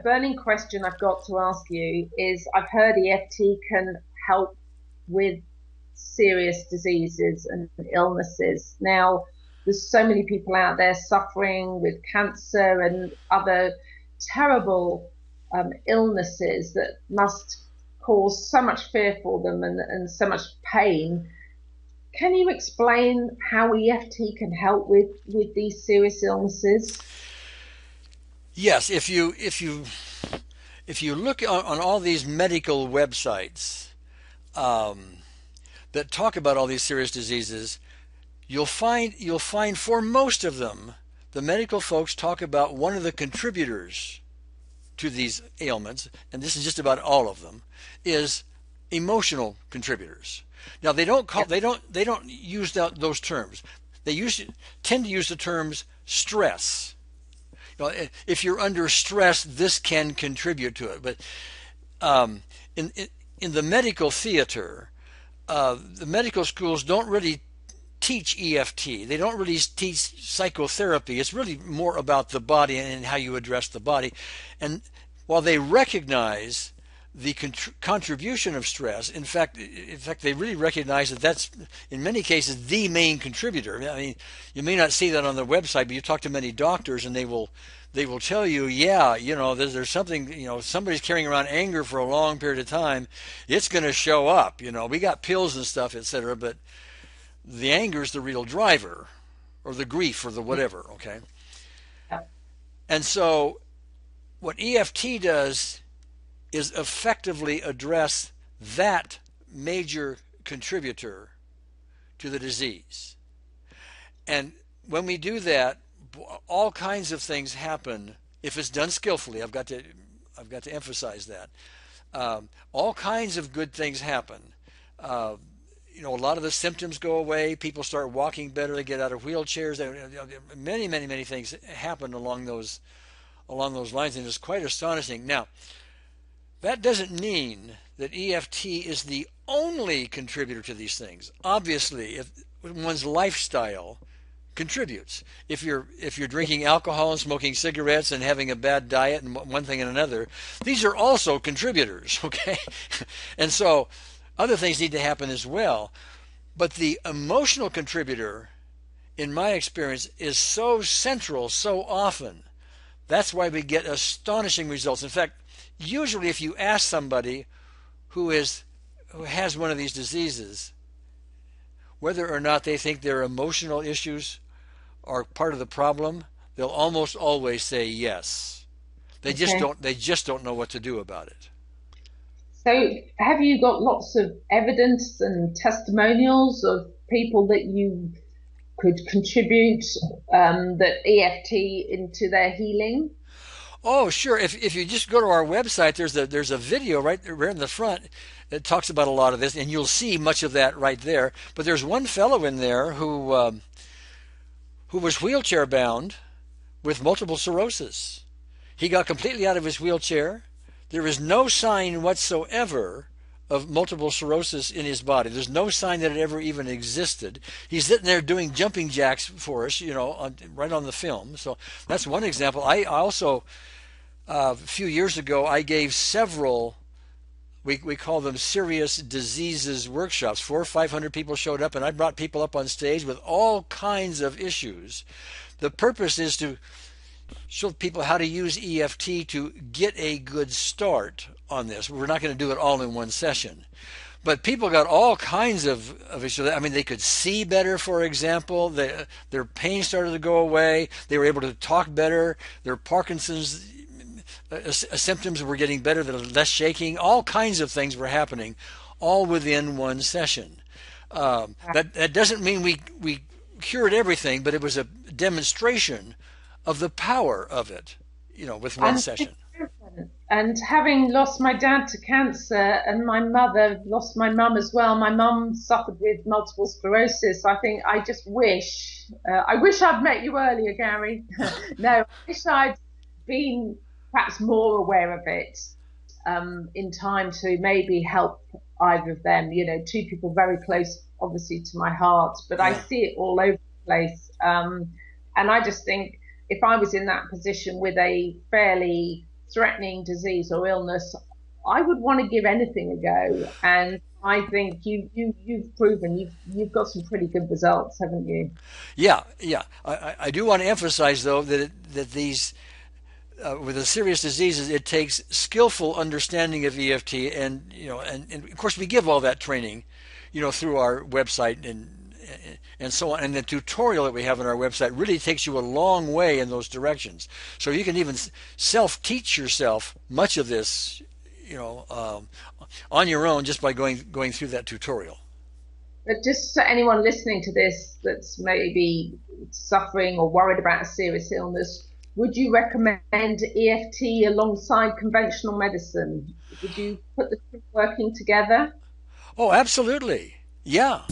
burning question I've got to ask you is, I've heard EFT can help with serious diseases and illnesses. Now, there's so many people out there suffering with cancer and other terrible illnesses that must cause so much fear for them and so much pain. Can you explain how EFT can help with these serious illnesses? Yes, if you look on all these medical websites that talk about all these serious diseases, you'll find for most of them, the medical folks talk about one of the contributors to these ailments, and this is just about all of them, is emotional contributors. Now they don't use those terms. Tend to use the terms stress. If you're under stress, this can contribute to it. But in the medical theater, the medical schools don't really teach EFT. They don't really teach psychotherapy. It's really more about the body and how you address the body. And while they recognize the contribution of stress, in fact, they really recognize that that's in many cases the main contributor. I mean, you may not see that on their website, but you talk to many doctors, and they will tell you, yeah, there's something, somebody's carrying around anger for a long period of time, it's going to show up. We got pills and stuff, etc., but the anger is the real driver, or the grief, or the whatever. Okay, and so what EFT does is effectively address that major contributor to the disease. And when we do that, all kinds of things happen if it's done skillfully. I've got to emphasize that. All kinds of good things happen. A lot of the symptoms go away. People start walking better. They get out of wheelchairs. Many, many, many things happen along those lines, and it's quite astonishing. Now, that doesn't mean that EFT is the only contributor to these things. Obviously, if one's lifestyle contributes. If you're drinking alcohol and smoking cigarettes and having a bad diet and one thing and another, these are also contributors, okay? And so other things need to happen as well. But the emotional contributor, in my experience, is so central so often. That's why we get astonishing results. In fact, usually if you ask somebody who has one of these diseases whether or not they think their emotional issues are part of the problem, they'll almost always say yes. They just don't know what to do about it. So have you got lots of evidence and testimonials of people that you could contribute that EFT into their healing? Oh, sure. If you just go to our website, there's a video right there in the front that talks about a lot of this, and you'll see much of that right there. But there's one fellow in there who was wheelchair bound with multiple sclerosis. He got completely out of his wheelchair. There is no sign whatsoever of multiple sclerosis in his body. There's no sign that it ever even existed. He's sitting there doing jumping jacks for us, right on the film. So that's one example. I also, a few years ago, I gave several, we call them serious diseases workshops. 400 or 500 people showed up, and I brought people up on stage with all kinds of issues. The purpose is to show people how to use EFT to get a good start on this. We're not going to do it all in one session. But people got all kinds of issues. I mean, they could see better, for example. Their pain started to go away. They were able to talk better. Their Parkinson's symptoms were getting better. There was less shaking. All kinds of things were happening, all within one session. That doesn't mean we cured everything, but it was a demonstration of the power of it, with one session. And having lost my dad to cancer and my mother lost my mum as well, my mum suffered with multiple sclerosis. I think I just wish I'd met you earlier, Gary. No, I wish I'd been perhaps more aware of it in time to maybe help either of them. Two people very close, obviously, to my heart, but yeah. I see it all over the place. And I just think if I was in that position with a fairly threatening disease or illness, I would want to give anything a go. And I think you've proven you've got some pretty good results, haven't you? Yeah, yeah. I do want to emphasize though that these with the serious diseases, it takes skillful understanding of EFT, and and of course we give all that training, through our website and so on. And the tutorial that we have on our website really takes you a long way in those directions. So you can even self-teach yourself much of this, on your own just by going through that tutorial. But just for anyone listening to this that's maybe suffering or worried about a serious illness, would you recommend EFT alongside conventional medicine? Would you put the two working together? Oh, absolutely. Yeah.